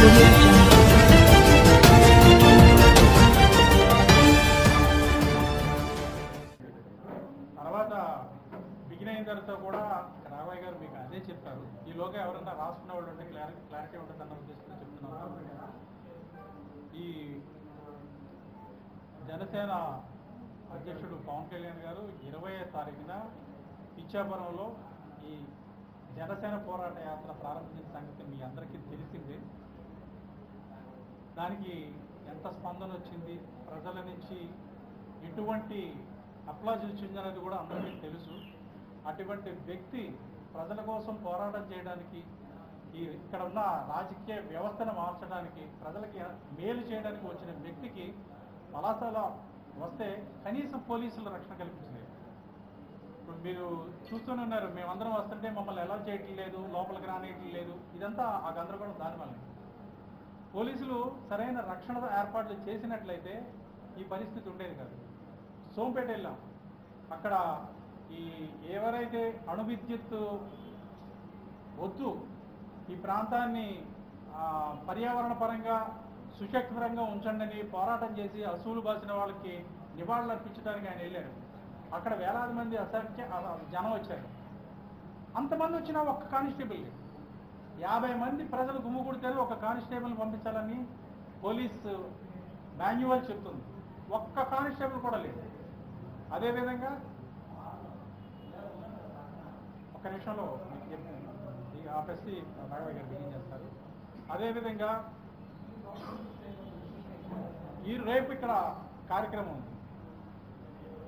audio jungle. తర్వాత begin అయిన తర్వాత కూడా రాఘవయ్య గారు మీకు అదే చెప్తారు. ఈలోగా ఎవరైనా రాసుకునే వాళ్ళు ఉంటే క్లారిటీ ఉంటుందన్న ఉద్దేశంతో చెప్తున్నాను. ఈ జనసేన అధ్యక్షుడు పవన్ కళ్యాణ్ గారు 20వ తారీఖున ఇచ్చాపురంలో ఈ జనసేన పోరాట యాత్ర ప్రారంభించిన సంగతి మీ అందరికీ తెలిసిందే. దానికి ఎంత స్పందన వచ్చింది, ప్రజల నుంచి ఎటువంటి అప్లాజ్ వచ్చిందనేది కూడా అందరికీ తెలుసు. అటువంటి వ్యక్తి ప్రజల కోసం పోరాటం చేయడానికి, ఇక్కడ ఉన్న రాజకీయ వ్యవస్థను మార్చడానికి, ప్రజలకి మేలు చేయడానికి వచ్చిన వ్యక్తికి పలాసలో వస్తే కనీసం పోలీసులు రక్షణ కల్పించలేదు. ఇప్పుడు మీరు చూస్తూనే ఉన్నారు, మేమందరం వస్తుంటే మమ్మల్ని ఎలా చేయట్లేదు, లోపలికి రానియట్లేదు. ఇదంతా ఆ గందరగోళం దానివల్ల. పోలీసులు సరైన రక్షణ ఏర్పాట్లు చేసినట్లయితే ఈ పరిస్థితి ఉండేది కాదు. సోంపేట వెళ్ళాం, అక్కడ ఈ ఎవరైతే అణు విద్యుత్ వద్దు, ఈ ప్రాంతాన్ని పర్యావరణ పరంగా సుశక్తిపరంగా ఉంచండి అని పోరాటం చేసి అసూలు బాసిన వాళ్ళకి నివాళులు అర్పించడానికి ఆయన వెళ్ళారు. అక్కడ వేలాది మంది జనం వచ్చారు. అంతమంది వచ్చినా ఒక్క కానిస్టేబుల్, 50 మంది ప్రజలు గుమ్ముకూడితే ఒక కానిస్టేబుల్ పంపించాలని పోలీసు మాన్యువల్ చెప్తుంది. ఒక్క కానిస్టేబుల్ కూడా లేదు. అదేవిధంగా ఒక్క నిమిషంలో ఆపేసి రాఘవయ్య గారు బిగిన్ చేస్తారు. అదేవిధంగా ఈ రేపు ఇక్కడ కార్యక్రమం ఉంది.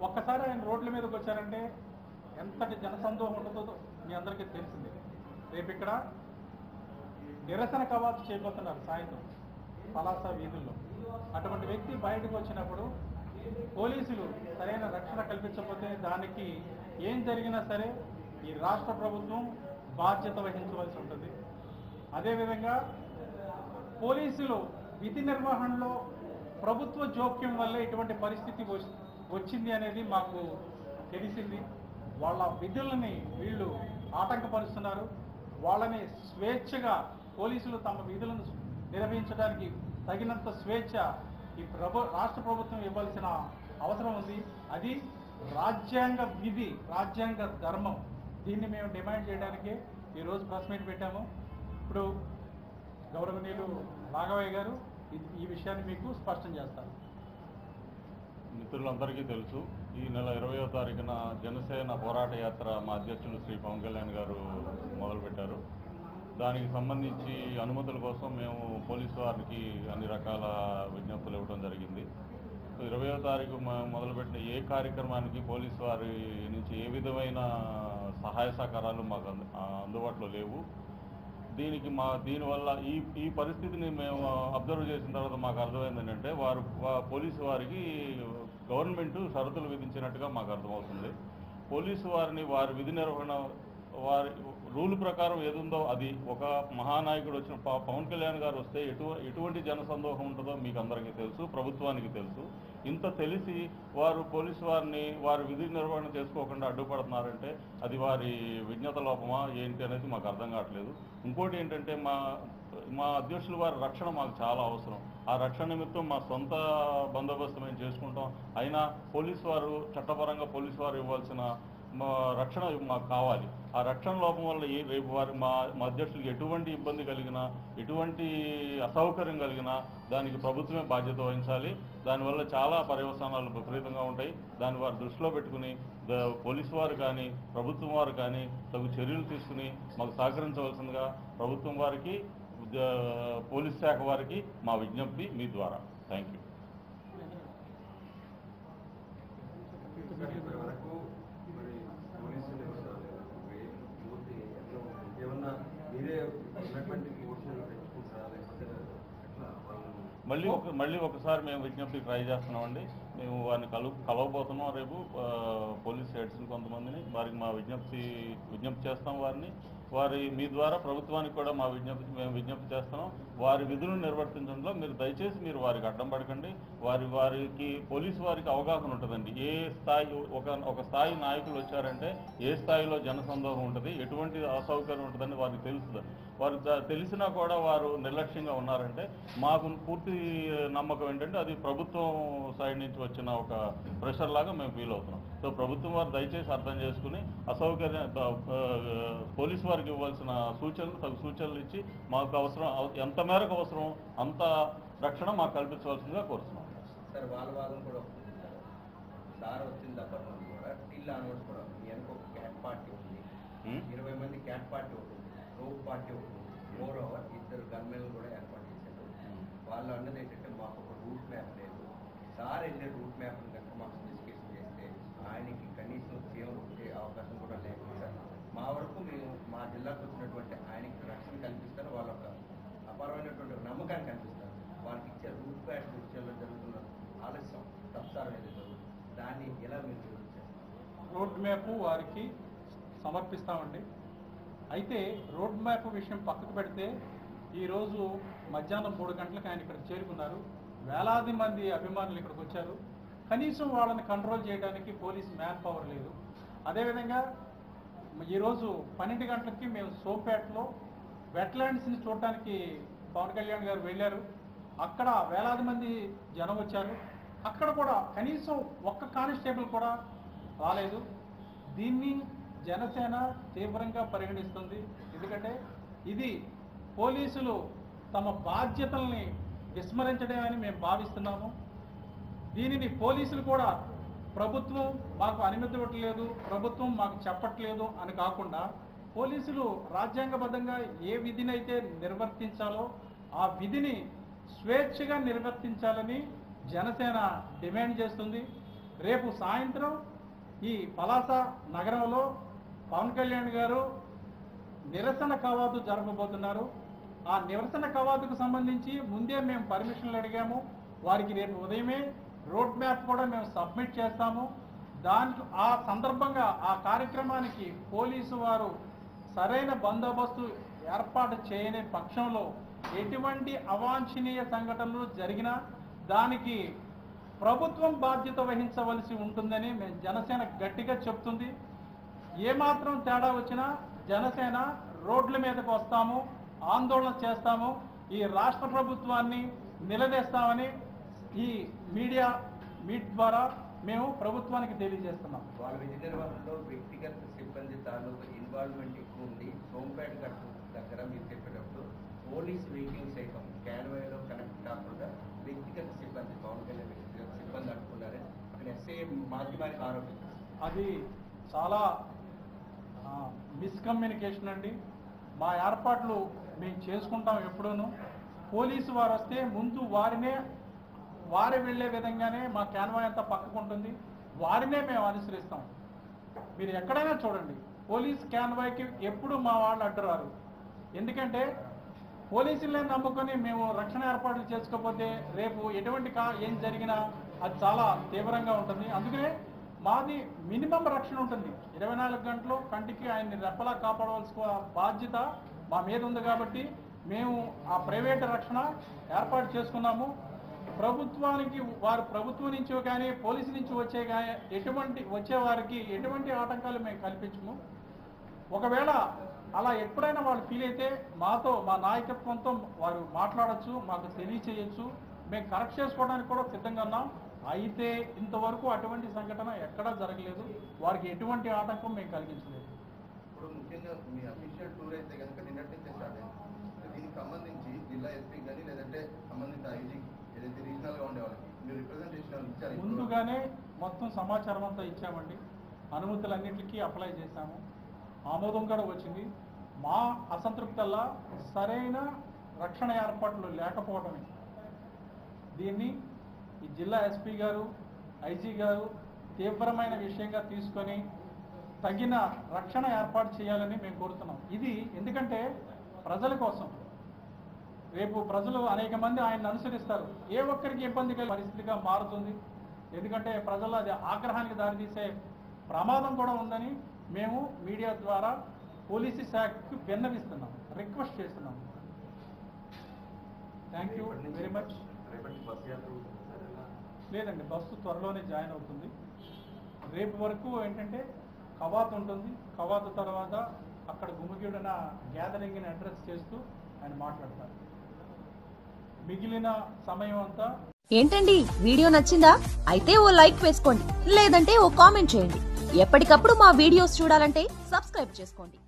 ఒక్కసారి ఆయన రోడ్ల మీదకి వచ్చారంటే ఎంతటి జనసందోహం ఉంటుందో మీ అందరికీ తెలిసిందే. రేపు ఇక్కడ నిరసన కవాతు చేయబోతున్నారు సాయంత్రం పలాస వీధుల్లో. అటువంటి వ్యక్తి బయటకు వచ్చినప్పుడు పోలీసులు సరైన రక్షణ కల్పించకపోతే దానికి ఏం జరిగినా సరే ఈ రాష్ట్ర ప్రభుత్వం బాధ్యత వహించవలసి ఉంటుంది. అదేవిధంగా పోలీసులు విధి నిర్వహణలో ప్రభుత్వ జోక్యం వల్ల ఇటువంటి పరిస్థితి వచ్చింది అనేది మాకు తెలిసింది. వాళ్ళ విధులని వీళ్ళు ఆటంకపరుస్తున్నారు. వాళ్ళని స్వేచ్ఛగా పోలీసులు తమ విధులను నిర్వహించడానికి తగినంత స్వేచ్ఛ ఈ రాష్ట్ర ప్రభుత్వం ఇవ్వాల్సిన అవసరం ఉంది. అది రాజ్యాంగ విధి, రాజ్యాంగ ధర్మం. దీన్ని మేము డిమాండ్ చేయడానికే ఈరోజు ప్రెస్ మీట్ పెట్టాము. ఇప్పుడు గౌరవనీయులు రాఘవయ్య గారు ఈ విషయాన్ని మీకు స్పష్టం చేస్తారు. మిత్రులందరికీ తెలుసు, ఈ నెల 20వ తారీఖున జనసేన పోరాట యాత్ర మా అధ్యక్షులు శ్రీ పవన్ కళ్యాణ్ గారు మొదలుపెట్టారు. దానికి సంబంధించి అనుమతుల కోసం మేము పోలీసు వారికి అన్ని రకాల విజ్ఞప్తులు ఇవ్వడం జరిగింది. 20వ తారీఖు మొదలుపెట్టిన ఏ కార్యక్రమానికి పోలీసు వారి నుంచి ఏ విధమైన సహాయ సహకారాలు మాకు అందుబాటులో లేవు. దీనివల్ల ఈ పరిస్థితిని మేము అబ్జర్వ్ చేసిన తర్వాత మాకు అర్థమైంది ఏంటంటే పోలీసు వారికి గవర్నమెంట్ షరతులు విధించినట్టుగా మాకు అర్థమవుతుంది. పోలీసు వారిని వారి విధి నిర్వహణ వారి రూల్ ప్రకారం ఏదుందో అది, ఒక మహానాయకుడు వచ్చిన పవన్ కళ్యాణ్ గారు వస్తే ఎటువంటి జనసందోహం ఉంటుందో మీకు అందరికీ తెలుసు, ప్రభుత్వానికి తెలుసు. ఇంత తెలిసి వారు పోలీసు వారిని వారి విధి నిర్వహణ చేసుకోకుండా అడ్డుపడుతున్నారంటే అది వారి విజ్ఞత లోపమా ఏంటి అనేది మాకు అర్థం కావట్లేదు. ఇంకోటి ఏంటంటే మా అధ్యక్షుల వారి రక్షణ మాకు చాలా అవసరం. ఆ రక్షణ నిమిత్తం మా సొంత బందోబస్తు మేము చేసుకుంటాం. అయినా పోలీసు వారు చట్టపరంగా పోలీసు వారు ఇవ్వాల్సిన రక్షణ మాకు కావాలి. ఆ రక్షణ లోపం వల్ల రేపు మా అధ్యక్షులకి ఎటువంటి ఇబ్బంది కలిగినా, ఎటువంటి అసౌకర్యం కలిగినా దానికి ప్రభుత్వమే బాధ్యత వహించాలి. దానివల్ల చాలా పర్యవసానాలు విపరీతంగా ఉంటాయి. దాన్ని వారు దృష్టిలో పెట్టుకుని పోలీసు వారు కానీ ప్రభుత్వం వారు కానీ తగు చర్యలు తీసుకుని మాకు సహకరించవలసిందిగా ప్రభుత్వం వారికి, పోలీస్ శాఖ వారికి మా విజ్ఞప్తి మీ ద్వారా. Thank you. మళ్ళీ ఒకసారి మేము విజ్ఞప్తి ట్రై చేస్తున్నామండి. మేము వారిని కలవబోతున్నాం రేపు పోలీస్ హెడ్స్ని కొంతమందిని. వారికి మా విజ్ఞప్తి చేస్తాం. మీ ద్వారా ప్రభుత్వానికి కూడా మేము విజ్ఞప్తి చేస్తున్నాం. వారి విధులను నిర్వర్తించడంలో మీరు దయచేసి వారికి అడ్డం పడకండి. వారికి పోలీసు వారికి అవగాహన ఉంటుందండి. ఏ స్థాయి ఒక స్థాయి నాయకులు వచ్చారంటే ఏ స్థాయిలో జనసందోహం ఉంటుంది, ఎటువంటి అసౌకర్యం ఉంటుందని వారికి తెలుస్తుంది. వారు తెలిసినా కూడా వారు నిర్లక్ష్యంగా ఉన్నారంటే మాకు పూర్తి నమ్మకం ఏంటంటే అది ప్రభుత్వం సైడ్ నుంచి వచ్చిన ఒక ప్రెషర్ లాగా మేము ఫీల్ అవుతున్నాం. సో ప్రభుత్వం వారు దయచేసి అర్థం చేసుకుని అసౌకర్య పోలీసు వారికి ఇవ్వాల్సిన సూచనలు ఇచ్చి మాకు అవసరం ఎంత మేరకు అవసరం అంత రక్షణ మాకు కల్పించవలసిందిగా కోరుతున్నాం. సార్ వాళ్ళ వాదన కూడా సార్ వచ్చింది అప్పటి నుండి కూడా టిల్ ఆన్వర్డ్స్ కూడా వెనక ఒక క్యాట్ పార్టీ ఉంది, 20 మంది క్యాట్ పార్టీ ఉంటుంది, రోప్ పార్టీ ఉంటుంది, మోర్ ఓవర్ 2 గన్మెన్ కూడా ఏర్పాటు చేశారు. వాళ్ళు అన్నది ఏంటంటే మాకు ఒక రూట్ మ్యాప్ లేదు, సార్ వెళ్ళే రూట్ మ్యాప్ కనుక మాకు డిస్కషన్ చేస్తే ఆయనకి కనీసం సేవ ఉండే అవకాశం కూడా లేకుండా మా వరకు మేము మా జిల్లాకు వచ్చినటువంటి ఆయనకి రక్షణ కల్పిస్తారు, వాళ్ళ ఒక అపారమైనటువంటి నమ్మకాన్ని కల్పిస్తారు. వాళ్ళకి ఇచ్చే రూట్ మ్యాప్ విషయంలో జరుగుతున్న ఆలస్యం తప్సారం ఏదైతే దాన్ని ఎలా మీరు రోడ్ మ్యాప్ వారికి సమర్పిస్తామండి. అయితే రోడ్ మ్యాప్ విషయం పక్కకు పెడితే ఈరోజు మధ్యాహ్నం 3 గంటలకు ఆయన ఇక్కడ చేరుకున్నారు. వేలాది మంది అభిమానులు ఇక్కడికి వచ్చారు. కనీసం వాళ్ళని కంట్రోల్ చేయడానికి పోలీస్ మ్యాన్ పవర్ లేదు. అదేవిధంగా ఈరోజు 12 గంటలకి మేము సోంపేటలో వెట్లాండ్స్ని చూడటానికి పవన్ కళ్యాణ్ గారు వెళ్ళారు. అక్కడ వేలాది మంది జనం వచ్చారు. అక్కడ కూడా కనీసం ఒక్క కానిస్టేబుల్ కూడా రాలేదు. దీన్ని జనసేన తీవ్రంగా పరిగణిస్తుంది. ఎందుకంటే ఇది పోలీసులు తమ బాధ్యతల్ని విస్మరించడమని మేము భావిస్తున్నాము. దీనిని పోలీసులు కూడా ప్రభుత్వం మాకు అనుమతి ఇవ్వట్లేదు, ప్రభుత్వం మాకు చెప్పట్లేదు అని కాకుండా పోలీసులు రాజ్యాంగబద్ధంగా ఏ విధినైతే నిర్వర్తించాలో ఆ విధిని స్వేచ్ఛగా నిర్వర్తించాలని జనసేన డిమాండ్ చేస్తుంది. రేపు సాయంత్రం ఈ పలాస నగరంలో పవన్ కళ్యాణ్ గారు నిరసన కవాతు జరపబోతున్నారు. ఆ నిరసన కవాతుకు సంబంధించి ముందే మేము పర్మిషన్లు అడిగాము. వారికి రేపు ఉదయమే రోడ్ మ్యాప్ కూడా మేము సబ్మిట్ చేస్తాము. దాంట్లో ఆ సందర్భంగా ఆ కార్యక్రమానికి పోలీసు వారు సరైన బందోబస్తు ఏర్పాటు చేయని పక్షంలో ఎటువంటి అవాంఛనీయ సంఘటనలు జరిగినా దానికి ప్రభుత్వం బాధ్యత వహించవలసి ఉంటుందని మేము జనసేన గట్టిగా చెప్తుంది. ఏమాత్రం తేడా వచ్చినా జనసేన రోడ్ల మీదకు వస్తాము, ఆందోళన చేస్తాము, ఈ రాష్ట్ర ప్రభుత్వాన్ని నిలదీస్తామని ఈ మీట్ ద్వారా మేము ప్రభుత్వానికి తెలియజేస్తున్నాం. వాళ్ళ విధి నిర్వహణలో వ్యక్తిగత సిబ్బంది తాలూకు ఇన్వాల్వ్మెంట్ ఎక్కువ ఉంది. సోంపేట దగ్గర మీరు చెప్పేటప్పుడు పోలీస్ వెహికల్ సైతం క్యాన్వాయ్లో కనెక్ట్ కాకుండా వ్యక్తిగత సిబ్బంది పవన్ కళ్యాణ్ వ్యక్తిగత సిబ్బంది అనుకున్నారని అక్కడ ఎస్ఐ మాధ్యమానికి ఆరోపించారు. అది చాలా మిస్కమ్యూనికేషన్ అండి. మా ఏర్పాట్లు మేము చేసుకుంటాం. ఎప్పుడూను పోలీసు వారు వస్తే ముందు వారే వెళ్ళే విధంగానే మా క్యాన్వాయ్ అంతా పక్కకుంటుంది, వారినే మేము అనుసరిస్తాం. మీరు ఎక్కడైనా చూడండి పోలీస్ క్యాన్వాయ్కి ఎప్పుడు మా వాళ్ళు అడ్డురారు. ఎందుకంటే పోలీసులనే నమ్ముకొని మేము రక్షణ ఏర్పాట్లు చేసుకోకపోతే రేపు ఎటువంటి ఏం జరిగినా అది చాలా తీవ్రంగా ఉంటుంది. అందుకనే మాది మినిమం రక్షణ ఉంటుంది. 24 గంటలు కంటికి ఆయన్ని రెప్పలా కాపాడవలసిన బాధ్యత మా మీద ఉంది. కాబట్టి మేము ఆ ప్రైవేట్ రక్షణ ఏర్పాటు చేసుకున్నాము. ప్రభుత్వం నుంచి కానీ పోలీసు నుంచి వచ్చే వారికి ఎటువంటి ఆటంకాలు మేము కల్పించము. ఒకవేళ అలా ఎప్పుడైనా వాళ్ళు ఫీల్ అయితే మాతో మా నాయకత్వంతో వారు మాట్లాడచ్చు, మాకు తెలియచేయచ్చు. మేము కరెక్ట్ చేసుకోవడానికి కూడా సిద్ధంగా ఉన్నాం. అయితే ఇంతవరకు అటువంటి సంఘటన ఎక్కడా జరగలేదు. వారికి ఎటువంటి ఆటంకం మేము కలిగించలేదు. ఇప్పుడు ముఖ్యంగా మీ అఫీషియల్ టూర్ అయితే కనుక నిన్నటి నుంచే స్టార్ట్ అయింది. దీనికి సంబంధించి జిల్లా ఎస్పీ కానీ లేదంటే సంబంధిత ఐజీ ఏదైతే రీజనల్గా ఉండే వాళ్ళకి మీరు రిప్రజెంటేషన్ ఇచ్చారు. ముందుగానే మొత్తం సమాచారం అంతా ఇచ్చామండి. అనుమతులన్నింటికీ అప్లై చేశాము. ఆమోదం కూడా వచ్చింది. మా అసంతృప్తల్లా సరైన రక్షణ ఏర్పాట్లు లేకపోవడమే. దీన్ని ఈ జిల్లా ఎస్పీ గారు, ఐజీ గారు తీవ్రమైన విషయంగా తీసుకొని తగిన రక్షణ ఏర్పాటు చేయాలని మేము కోరుతున్నాం. ఇది ఎందుకంటే ప్రజల కోసం. రేపు ప్రజలు అనేక మంది ఆయన్ని అనుసరిస్తారు. ఏ ఒక్కరికి ఇబ్బంది కలిగే పరిస్థితిగా మారుతుంది. ఎందుకంటే ప్రజలు అది ఆగ్రహానికి దారితీసే ప్రమాదం కూడా ఉందని మేము మీడియా ద్వారా పోలీసు శాఖకు విన్నవిస్తున్నాం, రిక్వెస్ట్ చేస్తున్నాం. Thank you very much. లేదండి, బస్సు త్వరలోనే జాయిన్ అవుతుంది. రేపు వరకు ఏంటంటే కవాతు ఉంటుంది. కవాతు తర్వాత అక్కడ గుమిగూడిన గ్యాదరింగ్ని అడ్రస్ చేస్తూ ఆయన మాట్లాడతారు. మిగిలిన సమయం అంతా ఏంటండి వీడియో నచ్చిందా? అయితే ఓ లైక్ వేసుకోండి, లేదంటే ఓ కామెంట్ చేయండి. ఎప్పటికప్పుడు మా వీడియోస్ చూడాలంటే సబ్స్క్రైబ్ చేసుకోండి.